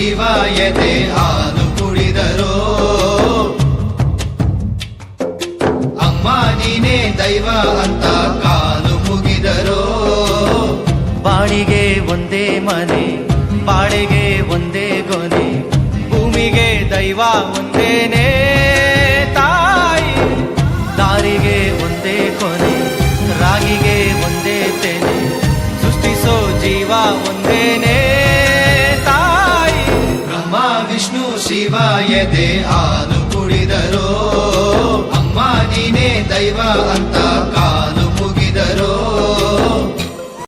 ಶಿವ ಎದೆ ಹಾಲು ಕುಡಿದರೋ ಅಮ್ಮ ನೀನೇ ದೈವ ಅಂತ ಕಾಲು ಮುಗಿದರೋ ಬಾಳಿಗೆ ಒಂದೇ ಮನೆ ಬಾಳೆಗೆ ಒಂದೇ ಗೊನೆ ಭೂಮಿಗೆ ದೈವ ಒಂದೇನೆ ತಾಯಿ ದಾರಿಗೆ ಒಂದೇ ಕೊನೆ ರಾಗಿಗೆ ಒಂದೇ ತೆನೆ ಸೃಷ್ಟಿಸೋ ಜೀವ ಒಂದೇನೆ ತಾಯಿ ಬ್ರಹ್ಮ ವಿಷ್ಣು ಶಿವ ಎದೆ ಹಾಲು ಕುಡಿದರೋ ಅಮ್ಮ ನೀನೇ ದೈವ ಅಂತ